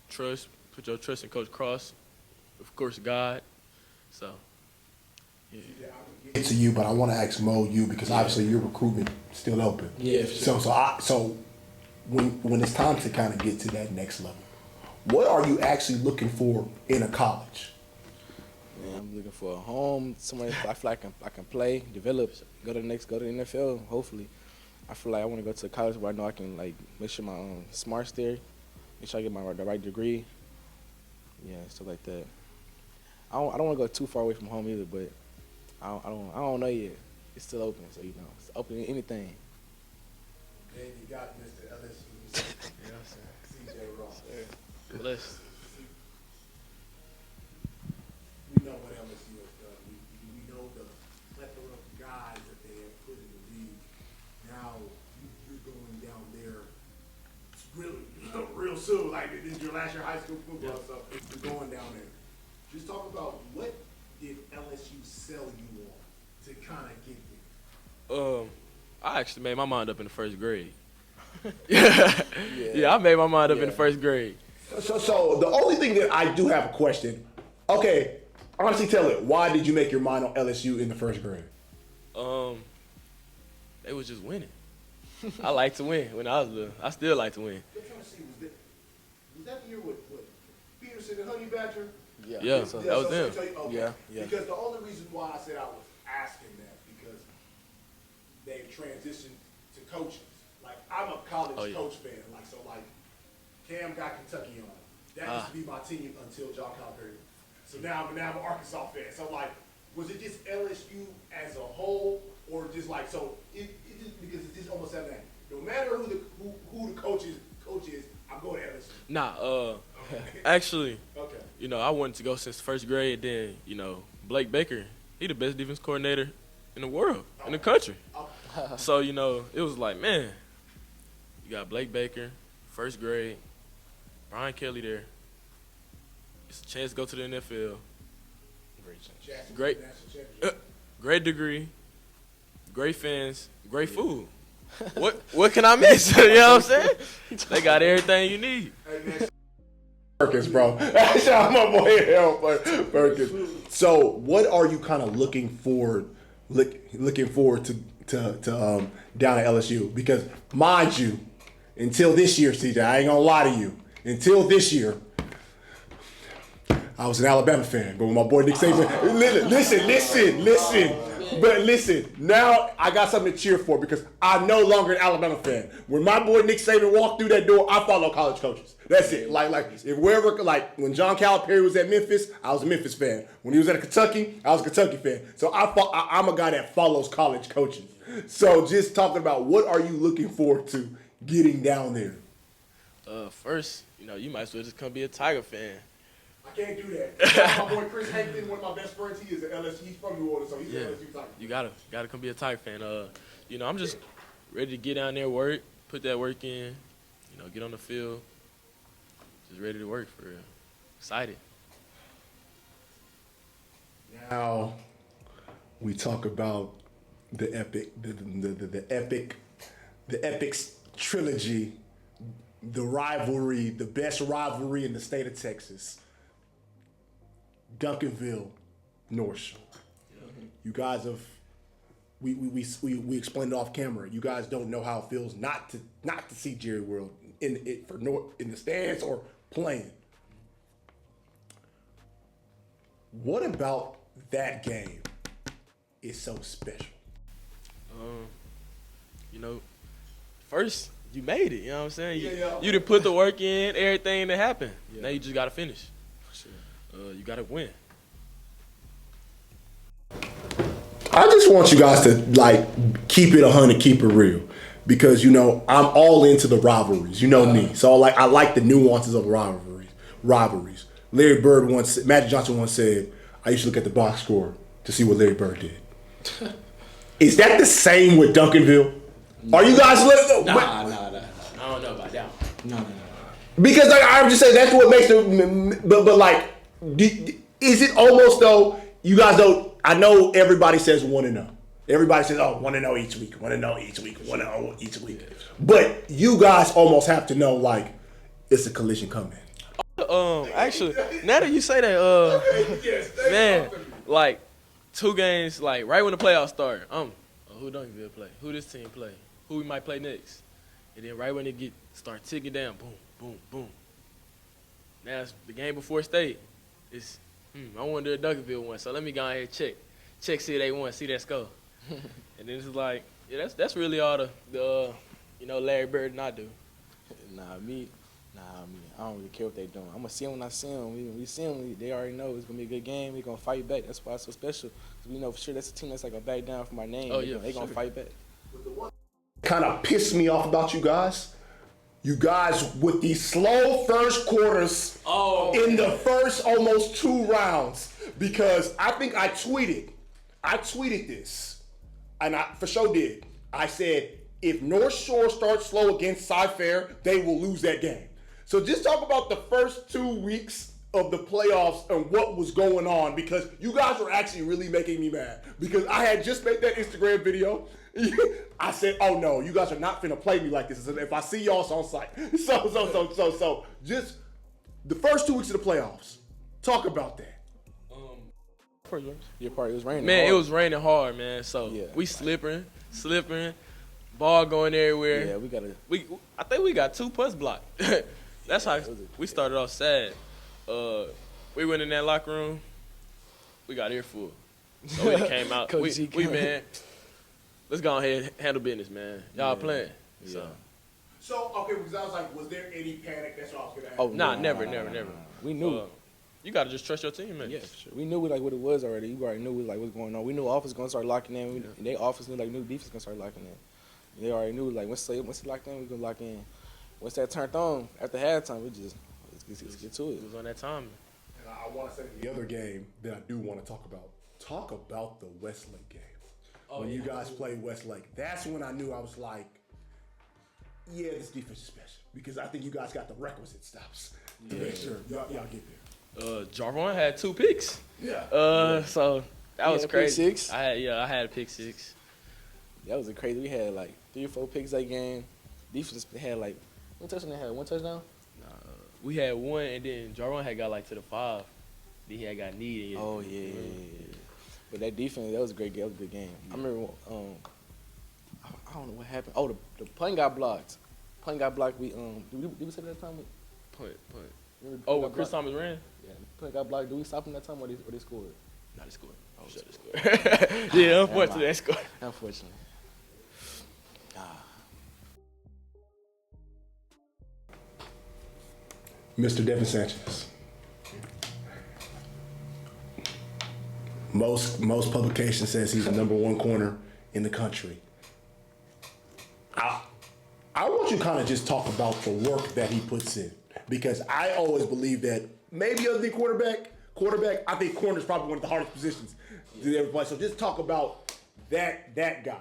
Trust. Put your trust in Coach Cross. Of course, God. So, yeah. Get to you, but I want to ask Mo you because obviously your recruitment still open. Yeah, for sure. So when it's time to kind of get to that next level, what are you actually looking for in a college? Man, I'm looking for a home, somewhere I feel like I can play, develop, go to the NFL. Hopefully, I feel like I want to go to a college where I know I can like make sure my smart's there, make sure I get the right degree. Yeah, stuff like that. I don't want to go too far away from home either, but I don't know yet. It's still open, so it's open to anything. Then you got Mr. LSU, CJ Ross. Bless. We know what LSU has done. We know the plethora of guys that they have put in the league. Now you're going down there real soon. Like this is your last year of high school football, so you're going down there. Just talk about what did LSU sell you on to kind of get there. I actually made my mind up in the first grade. Yeah, I made my mind up in the first grade. So the only thing that I do have a question. Okay, honestly, tell it. Why did you make your mind on LSU in the first grade? They was just winning. I like to win when I was little. I still like to win. I'm trying to see, was that the year with Peterson and Honey Badger? Yeah, that was them. Okay. Yeah. Because the only reason why I said I was asking that because they've transitioned to coaches. Like I'm a college coach fan. Like Cam got Kentucky on. That used to be my team until John Calipari. So now I'm an Arkansas fan. So like, was it just LSU as a whole, or just like so? It just because it just almost had that. No matter who the coach is, I'm going to LSU. Nah, actually, Okay. I wanted to go since first grade. Then, Blake Baker, he the best defense coordinator in the world, in the country. So, it was like, man, you got Blake Baker, first grade, Brian Kelly there. It's a chance to go to the NFL. Great degree, great fans, great food. What can I miss? You know what I'm saying? They got everything you need. Perkins, bro. Shout out my boy Perkins. So, what are you kind of looking forward to down at LSU? Because, mind you, until this year, CJ, I ain't gonna lie to you. Until this year, I was an Alabama fan, but when my boy Nick Saban, listen. But listen, now I got something to cheer for because I'm no longer an Alabama fan. When my boy Nick Saban walked through that door, I follow college coaches. That's it. Like if wherever, like when John Calipari was at Memphis, I was a Memphis fan. When he was at Kentucky, I was a Kentucky fan. So I'm a guy that follows college coaches. So just talking about what are you looking forward to getting down there? First, you might as well just come be a Tiger fan. I can't do that. My boy Chris Hankton, one of my best friends, he is an LSU. He's from New Orleans, so he's an LSU Tiger. You gotta come be a Tiger fan. I'm just ready to get down there, work, put that work in, get on the field, just ready to work for real. Excited. Now we talk about the epic trilogy, the rivalry, the best rivalry in the state of Texas. Duncanville, Northshore. You guys have we explained it off camera. You guys don't know how it feels not to see Jerry World in the stands or playing. What about that game is so special? First you made it. You know what I'm saying? Yeah. You done put the work in, everything that happened. Yeah. Now you just gotta finish. You gotta win. I just want you guys to keep it 100, keep it real, because I'm all into the rivalries. You know me, so I like the nuances of rivalries. Larry Bird Magic Johnson once said, "I used to look at the box score to see what Larry Bird did." Is that the same with Duncanville? Are you guys listening? Nah. I don't know about that one. No. Because I'm just saying that's what makes it. But is it almost though? You guys don't. I know everybody says 1-0. Everybody says 1-0 each week, 1-0 each week, 1-0 each week. But you guys almost have to know it's a collision coming. Actually, now that you say that, man, like 2 games, like right when the playoffs start, who Duncanville play? Who this team play? Who we might play next? And then right when it start ticking down, boom, boom, boom. Now it's the game before state. It's I wonder if Duncanville won, so let me go ahead and check, see if they won, see that score. And then it's like, yeah, that's really all the Larry Bird and I do. I don't really care what they doing. I'm gonna see them when I see them. When we see them, they already know it's gonna be a good game. We gonna fight back. That's why it's so special. Cause we know for sure that's a team that's like gonna back down from our name. Oh yeah, they gonna fight back. Kind of pissed me off about you guys. You guys with these slow first quarters in the first almost 2 rounds, because I think I tweeted this, and I for sure did. I said if Northshore starts slow against Cy-Fair, they will lose that game. So just talk about the first 2 weeks of the playoffs and what was going on, because you guys were actually really making me mad, because I had just made that Instagram video. I said, oh no, you guys are not finna play me like this. If I see y'all, it's on site. So just the first 2 weeks of the playoffs, talk about that. Your part, it was raining. Man, hard. it was raining hard, man. So we slipping, ball going everywhere. Yeah, we gotta. I think we got 2 putts blocked. That's how we started off sad. We went in that locker room. We got earful. So we came out. we man, let's go ahead and handle business, man. Y'all playing. Yeah. So okay, because I was like, was there any panic? That's what I was gonna ask. Oh, Nah, never. We knew. You gotta just trust your teammates. Yeah, for sure. We knew what it was already. You already knew what's going on. We knew offense gonna start locking in. They offense knew new defense gonna start locking in. They already knew once it locked in, we gonna lock in. Once that turned on after halftime, let's get to it. It was on that time. And I want to say the other game that I do want to talk about. Talk about the Westlake game. When you guys played Westlake, that's when I knew. I was like, yeah, this defense is special, because I think you guys got the requisite stops to make sure y'all get there. Jarvon had 2 picks. So that was crazy. Pick 6. I had a pick 6. That was crazy. We had like 3 or 4 picks that game. Defense had like one touchdown. They had 1 touchdown. We had 1, and then Jarvon had got like to the 5. Then he had got needed. Oh yeah. But that defense, that was a great game. That was a good game. I remember. I don't know what happened. Oh, the punt got blocked. We did we say that time? Punt. Oh, when Chris Thomas ran? Yeah, the punt got blocked. Do we stop him that time or they scored? No, they scored. Oh, shit, they scored. Yeah, unfortunately, they scored. Unfortunately. Mr. Devin Sanchez. Most publications says he's the number 1 corner in the country. I want you to kind of just talk about the work that he puts in, because I always believe that maybe other than quarterback, I think corner is probably one of the hardest positions to ever play. So just talk about that guy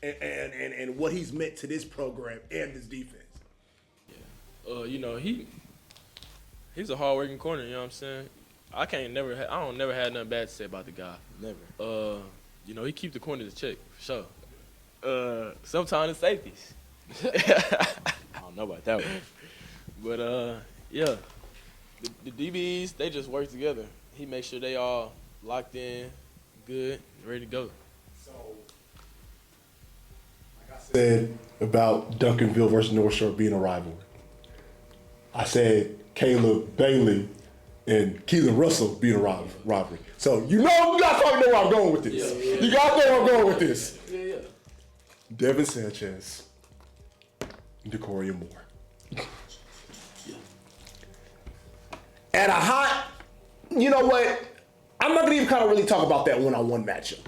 and what he's meant to this program and this defense. Yeah. He's a hard-working corner, you know what I'm saying? I don't never have nothing bad to say about the guy. Never. He keep the corners in check, for sure. Sometimes it's safeties. I don't know about that one. But, yeah. The DBs, they just work together. He makes sure they all locked in, good, ready to go. So, like I said about Duncanville versus Northshore being a rivalry, I said Caleb Bailey and Keelan Russell being a rivalry. So you guys probably know where I'm going with this. Yeah. You guys know where I'm going with this. Yeah. Devin Sanchez, Decoria Moore. At a hot, you know what? I'm not gonna even kind of really talk about that one-on-one matchup.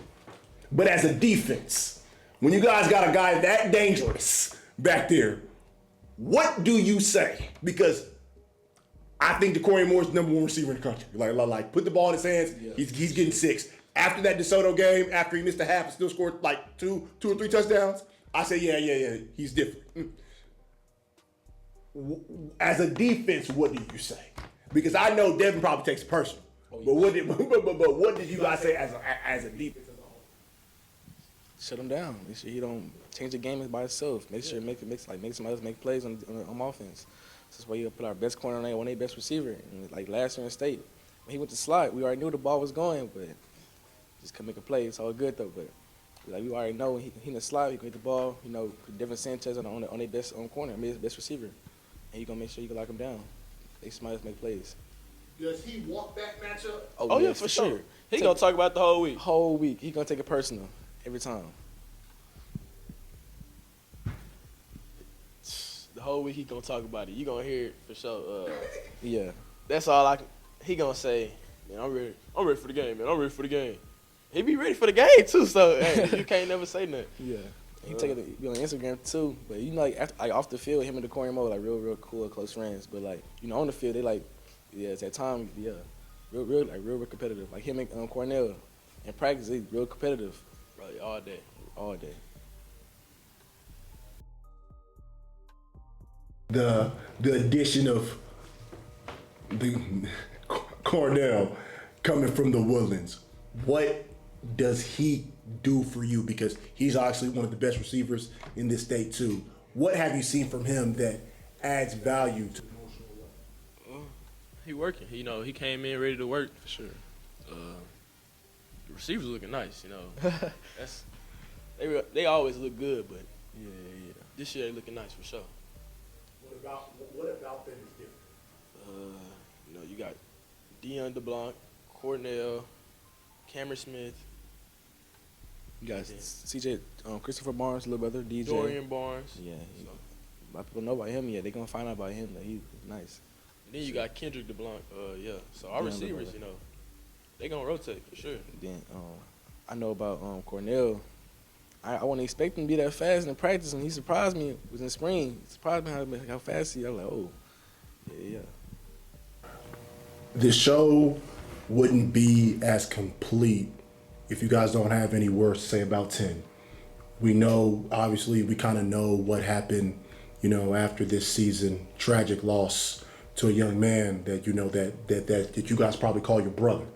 But as a defense, when you guys got a guy that dangerous back there, what do you say? Because I think Decoria Moore is the number 1 receiver in the country. Like put the ball in his hands. Yeah. He's getting 6. After that DeSoto game, after he missed a half and still scored like two or three touchdowns, I say, yeah, he's different. As a defense, what do you say? Because I know Devin probably takes it personal. But what did you guys say as a defense as a whole? Shut him down. Make sure he don't change the game by himself. Make sure make somebody else make plays on offense. That's why you put our best corner on there, one of their best receiver. And like last year in state, when he went to slot, we already knew the ball was going, but just couldn't make a play. It's all good though, but like we already know he in the slot, he can get the ball. You know, Devin Sanchez on their best corner, his best receiver, and you gonna make sure you can lock him down. They smart to make plays. Does he want that matchup? Oh yeah, for sure. He gonna talk about the whole week. Whole week, he gonna take it personal every time. The whole week he gonna talk about it. You gonna hear it for sure. Yeah. That's all I can. He gonna say, man, I'm ready. I'm ready for the game, man. I'm ready for the game. He be ready for the game too. So hey, you can't never say nothing. Yeah. He take it be on Instagram too, but you know, like after, like off the field, him and the Corey Mo like real cool, close friends. But like you know, on the field, they like it's that time, real competitive. Like him and Cornell in practice, they real competitive, Bro, all day. The addition of the Cornell coming from the Woodlands, what does he do for you? Because he's obviously one of the best receivers in this state too. What have you seen from him that adds value to? He working. You know, he came in ready to work for sure. The receivers looking nice. You know, they always look good, but yeah. This year they looking nice for sure. What about them is different? You know, you got Deion DeBlanc, Cornell, Cameron Smith. You got CJ, Christopher Barnes, little brother, DJ. Dorian Barnes. Yeah, a lot of people know about him yet. They gonna find out about him that he's nice. Then you got Kendrick DeBlanc. Yeah. So our receivers, you know, they gonna rotate for sure. Then I know about Cornell. I wasn't expecting him to be that fast in practice, and he surprised me. It was in spring. He surprised me how fast he. I was like, oh, yeah. The show wouldn't be as complete if you guys don't have any words to say about 10. We know, obviously, we kind of know what happened, you know, after this season. Tragic loss to a young man that you know that you guys probably call your brother.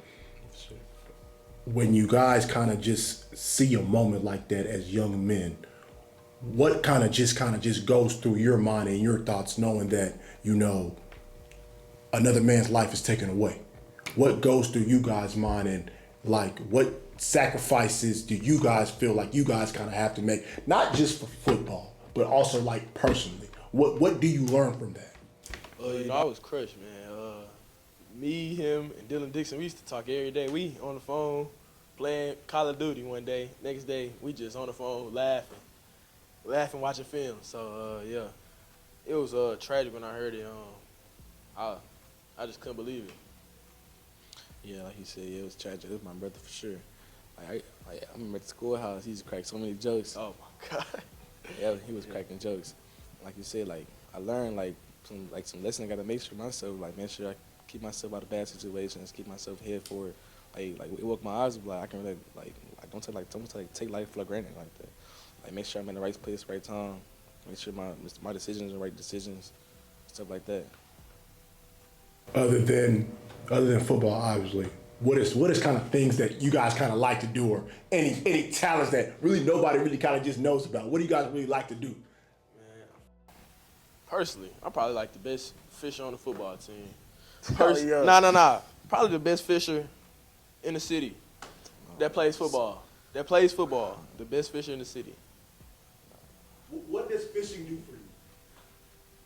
When you guys kind of just see a moment like that as young men, what kind of just goes through your mind and your thoughts knowing that, you know, another man's life is taken away? What goes through you guys' mind, and like what sacrifices do you guys feel like you guys kind of have to make, not just for football, but also like personally? What do you learn from that? You know, I was crushed, man. Me, him, and Dylan Dixon, we used to talk every day. We on the phone playing Call of Duty one day. Next day, we just on the phone laughing, watching film. So, yeah, it was tragic when I heard it. I just couldn't believe it. Yeah, like he said, yeah, it was tragic. It was my brother for sure. I remember at the schoolhouse, he used to crack so many jokes. Oh, my God. Yeah, he was cracking jokes. Like you said, like I learned some lessons I got to make sure myself, like make sure I keep myself out of bad situations, keep myself head forward. Like it woke my eyes up. Like I can really don't take life for granted like that. Like make sure I'm in the right place, right time. Make sure my decisions are right decisions, stuff like that. Other than football, obviously, what is kind of things that you guys kind of like to do, or any talents that really nobody really kind of just knows about? What do you guys really like to do? Man, personally, I'm probably like the best fisher on the football team. Yeah. Nah. Probably the best fisher in the city that plays football. The best fisher in the city. What does fishing do for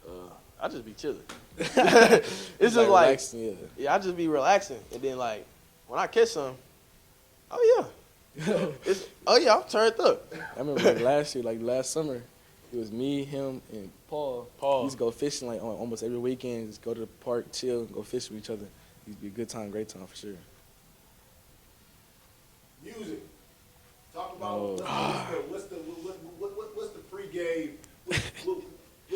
you? I just be chilling. It's just like relaxing, yeah, I just be relaxing, and then like when I catch some, oh yeah, I'm turned up. I remember last summer, it was me, him, and Paul. We used to go fishing like almost every weekend. Just go to the park, chill, go fish with each other. It used to be a good time, great time for sure. Music. Talk about what's the pregame?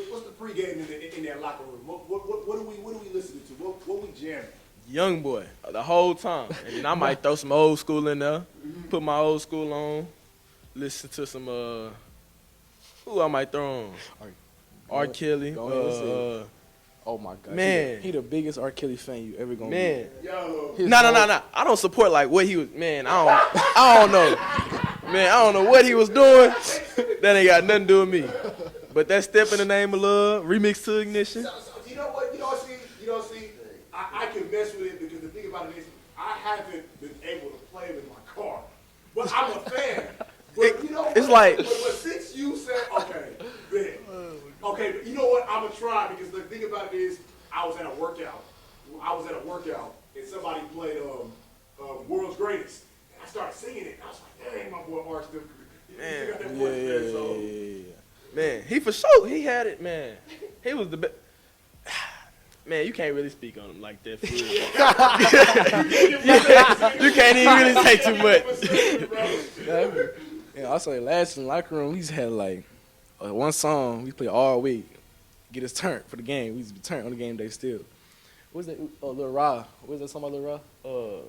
What's the pregame in that locker room? What are we listening to? What we jamming? Young boy, the whole time, and then I might throw some old school in there, put my old school on, listen to some who I might throw on. R. Kelly. Oh my God, man, he the biggest R. Kelly fan you ever gonna man. be. No. I don't support like what he was. Man, I don't know. Man, I don't know what he was doing. That ain't got nothing to do with me. But that Step in the Name of Love, remix to Ignition. you know what? See, I can mess with it because the thing about it is I haven't been able to play with my car, but I'm a fan. But you know what? It's like- but since you said okay, man, okay, but you know what? I'm gonna try because the thing about it is I was at a workout, and somebody played World's Greatest, and I started singing it. And I was like, dang, my boy Mark still got that voice there, so. Man, he for sure, he had it, man. He was the best. Man, you can't really speak on him like that. For real. You can't even really say too much. Yeah, also last in the locker room, we just had like one song we play all week. Get us turned for the game. We used to be turned on the game day still. What's that? Oh, Lil Ra. What's that song about Lil Ra?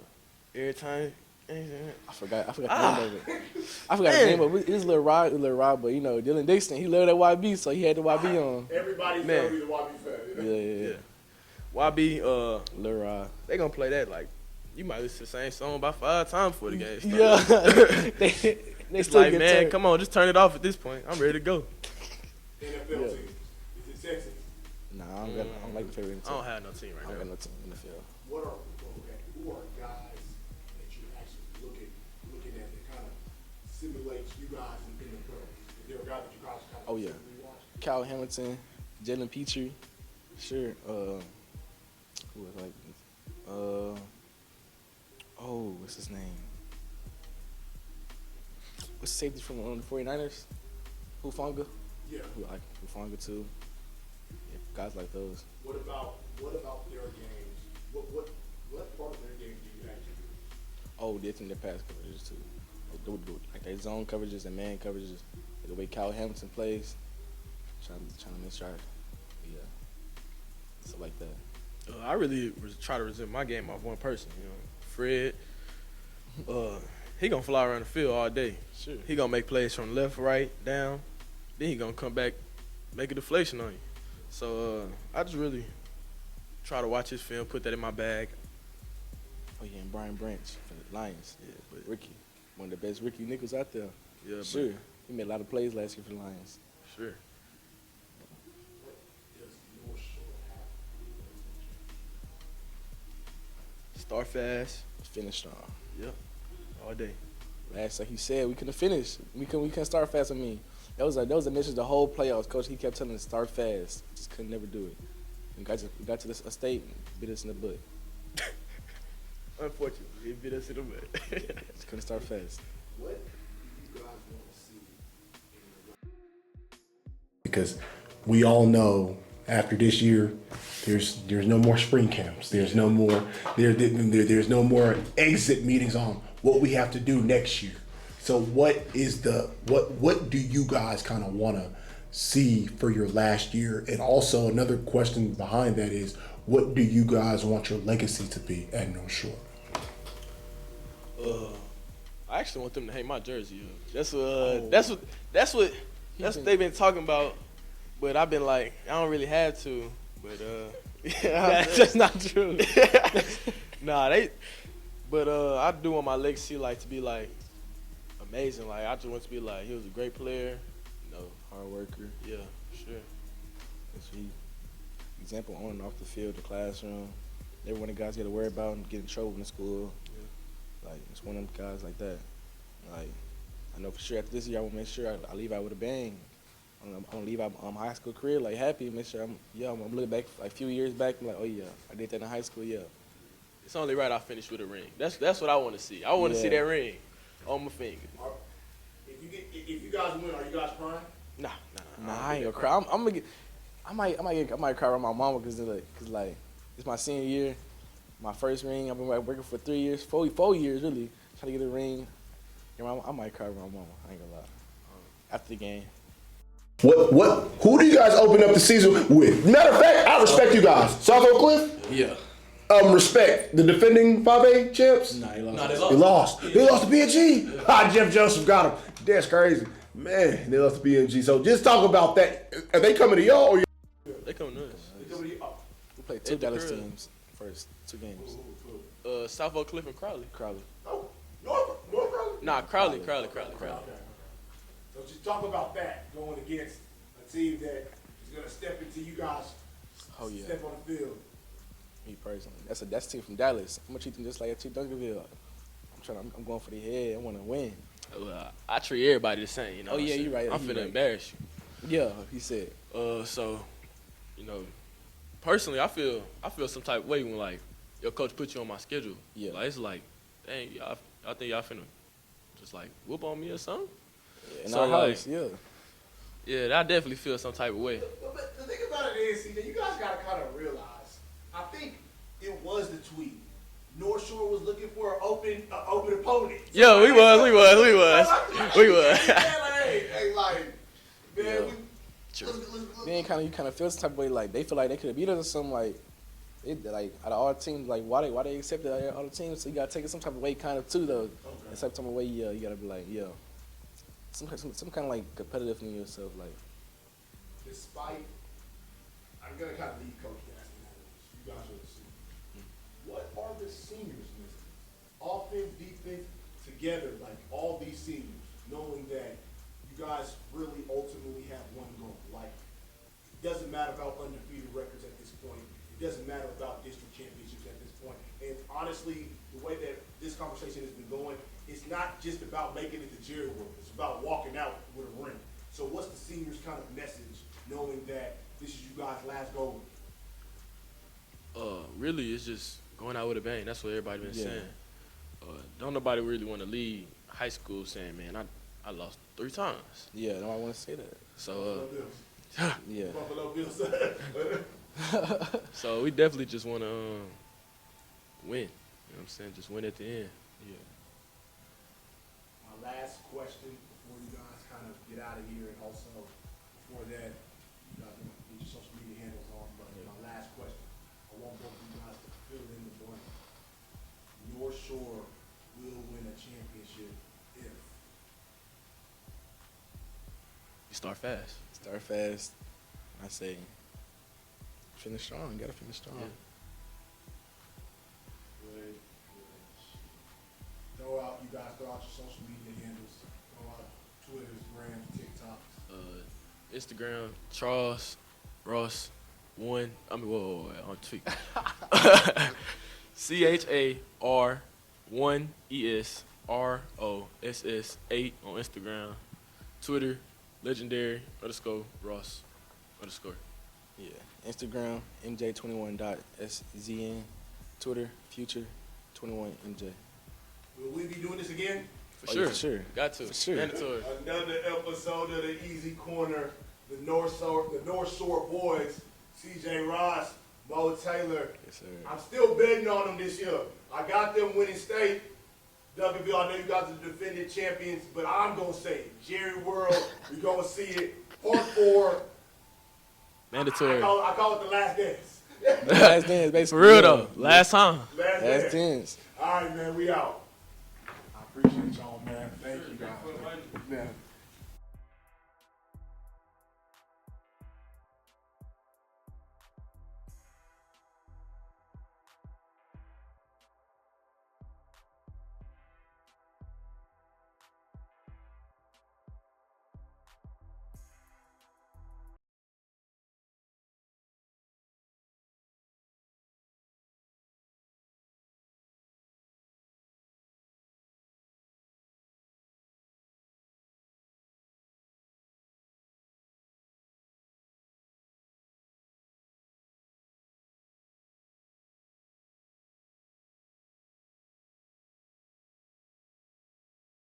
Every time. I forgot the name of it. I forgot the name of it. It was Lil Ra, but you know, Dylan Dixon, he loved that YB, so he had the YB on. Everybody's gonna be the YB fan. Yeah. YB, Lil Ra. they gonna play that like, you might listen to the same song about 5 times before the game starts. Yeah. they It's still like, get man, turned. come on, just turn it off at this point. I'm ready to go. NFL team. Is it Texas? Nah, I don't like the favorite I team. don't have no team I right don't got now. no team in the field. Who are guys that you actually looking at that kind of simulates you guys in the pro? Is there a guy that you guys kind of Oh, yeah. watch? Kyle Hamilton, Jalen Petrie, sure. Who was like? What's his name? What's the safety from the 49ers? Hufanga. Yeah. Who like Hufanga too. Yeah, guys like those. What about their games? What part of their games do you actually do? Oh, they think their pass coverages too. Like their zone coverages and man coverages. The way Kyle Hamilton plays. Trying to make sure. Yeah. Stuff like that. I really try to resemble my game off one person. You know, Fred. He gonna fly around the field all day. Sure. He gonna make plays from left, right, down. Then he gonna come back, make a deflection on you. So I just really try to watch his film, put that in my bag. Oh yeah, and Brian Branch for the Lions. Yeah, but Ricky, one of the best Ricky nickels out there. yeah, Sure. He made a lot of plays last year for the Lions. sure. Does Northshore have? Start fast. Finish strong. Yep. All day. Last, like you said, we couldn't finish. We couldn't start fast. I mean, that was a mission the whole playoffs. Coach, he kept telling us start fast. Just couldn't never do it. We got to this state and bit us in the butt. Unfortunately, he beat us in the butt. Just couldn't start fast. What do you guys want to see in the because we all know after this year, there's no more spring camps. There's no more there's no more exit meetings on what we have to do next year. So what do you guys kind of want to see for your last year? And also another question behind that is, what do you guys want your legacy to be at North Shore? I actually want them to hang my jersey up. That's what they've been talking about. But I've been like, I don't really have to. But yeah, That's not true. nah, I do want my legacy like to be like amazing. Like I just want to be like he was a great player. You know, Hard worker. yeah, sure. That's he. Example on and off the field, the classroom. Every one of the guys got to worry about and get in trouble in the school. Yeah. Like it's one of the guys like that. Like I know for sure after this year I will make sure I leave out with a bang. I'm gonna leave out my high school career like happy. Make sure I'm looking back like a few years back. I'm like, oh yeah, I did that in high school. Yeah. It's only right I finish with a ring. That's what I want to see. I want to see that ring on my finger. If you guys win, are you guys crying? Nah. Nah, I ain't gonna cry. I'm gonna get. I might cry around my mama because it's my senior year, my first ring. I've been working for 3 years, 4 years really, trying to get a ring. I might cry around my mama. I ain't gonna lie. After the game. Who do you guys open up the season with? Matter of fact, I respect you guys. South Oak Cliff? Yeah. Respect. The defending 5A champs? Nah, he lost. Nah, They lost. They lost to BNG. Ah, Jeff Joseph got him. That's crazy. Man, they lost to BNG. So just talk about that. Are they coming to y'all or They coming to us. We played 2 At the Dallas crib. teams first 2 games. South Oak Cliff and Crowley. Crowley. Oh, North? Nah, Crowley. So just talk about that, going against a team that is going to step into you guys' Oh yeah. step on the field? Me personally, that's a team from Dallas. I'm gonna treat them just like I treat Duncanville. I'm going for the head. I want to win. Well, I treat everybody the same. You know. Oh, what I'm yeah, saying? you right, I'm you finna right. embarrass you. Yeah, he said. So, you know, personally, I feel some type of way when like your coach puts you on my schedule. Yeah. Like it's like, dang, I think y'all finna just like whoop on me or something. Yeah, in So, our like, house, yeah. Yeah, I definitely feel some type of way. But the thing about it is, CJ, you guys got to kind of realize, I think it was the tweet. Northshore was looking for an open opponent. Yeah, we was. Hey, like, man, Yeah. True. Then you kind of feel some type of way like they feel like they could have beat us or something like. Like out of all teams, like why they accepted all the teams, so you gotta take it some type of way kind of too though. Okay. Some type of way, yeah, you gotta be like, yeah, some kind of like competitive in yourself, like. Despite, I'm going to kind of lead Coach asking that. You guys are the seniors. What are the seniors missing? Offense, defense, together, like all these seniors, knowing that you guys really ultimately have one goal. Like, it doesn't matter about undefeated records at this point. It doesn't matter about district championships at this point. And honestly, the way that this conversation has been going, it's not just about making it to Jerry World. It's about walking out with a ring. So what's the seniors' kind of message, knowing that this is you guys' last goal? Really, it's just going out with a bang. That's what everybody been Yeah. saying. Don't nobody really want to leave high school saying, man, I lost 3 times. Yeah, no, I want to say that. So, Buffalo Bills. Yeah. Buffalo Bills. so we definitely just want to win. You know what I'm saying? Just win at the end. Yeah. My last question before you guys kind of get out of here, and also before that, you guys can get your social media handles on, but my last question, I want both of you guys to fill in the blank. Northshore will win a championship if You start fast. Start fast. I say, finish strong. You gotta finish strong. Yeah. Good. Throw out your social media handles. Throw out Twitter, Instagram, TikToks. Instagram, Charles Ross 1. I mean, whoa, I'm tweaking. CHAR1ESROSS8 on Instagram. Twitter, legendary_Ross_. Yeah. Instagram, mj21.szn. Twitter, future21mj. Will we be doing this again? For Oh, sure. yeah, for sure. Got to. For sure. Mandatory. Another episode of the Easy Corner. The North Shore boys, CJ Ross, Mo Taylor. Yes, sir. I'm still betting on them this year. I got them winning state. Duncanville, I know you guys are the defending champions, but I'm going to say it. Jerry World, we're going to see it. Part 4. Mandatory. I call it the last dance. Last dance, basically. For real yeah. though. Last time. Last Last dance. dance. All right, man, we out. I appreciate y'all, man. Thank you, guys. Man.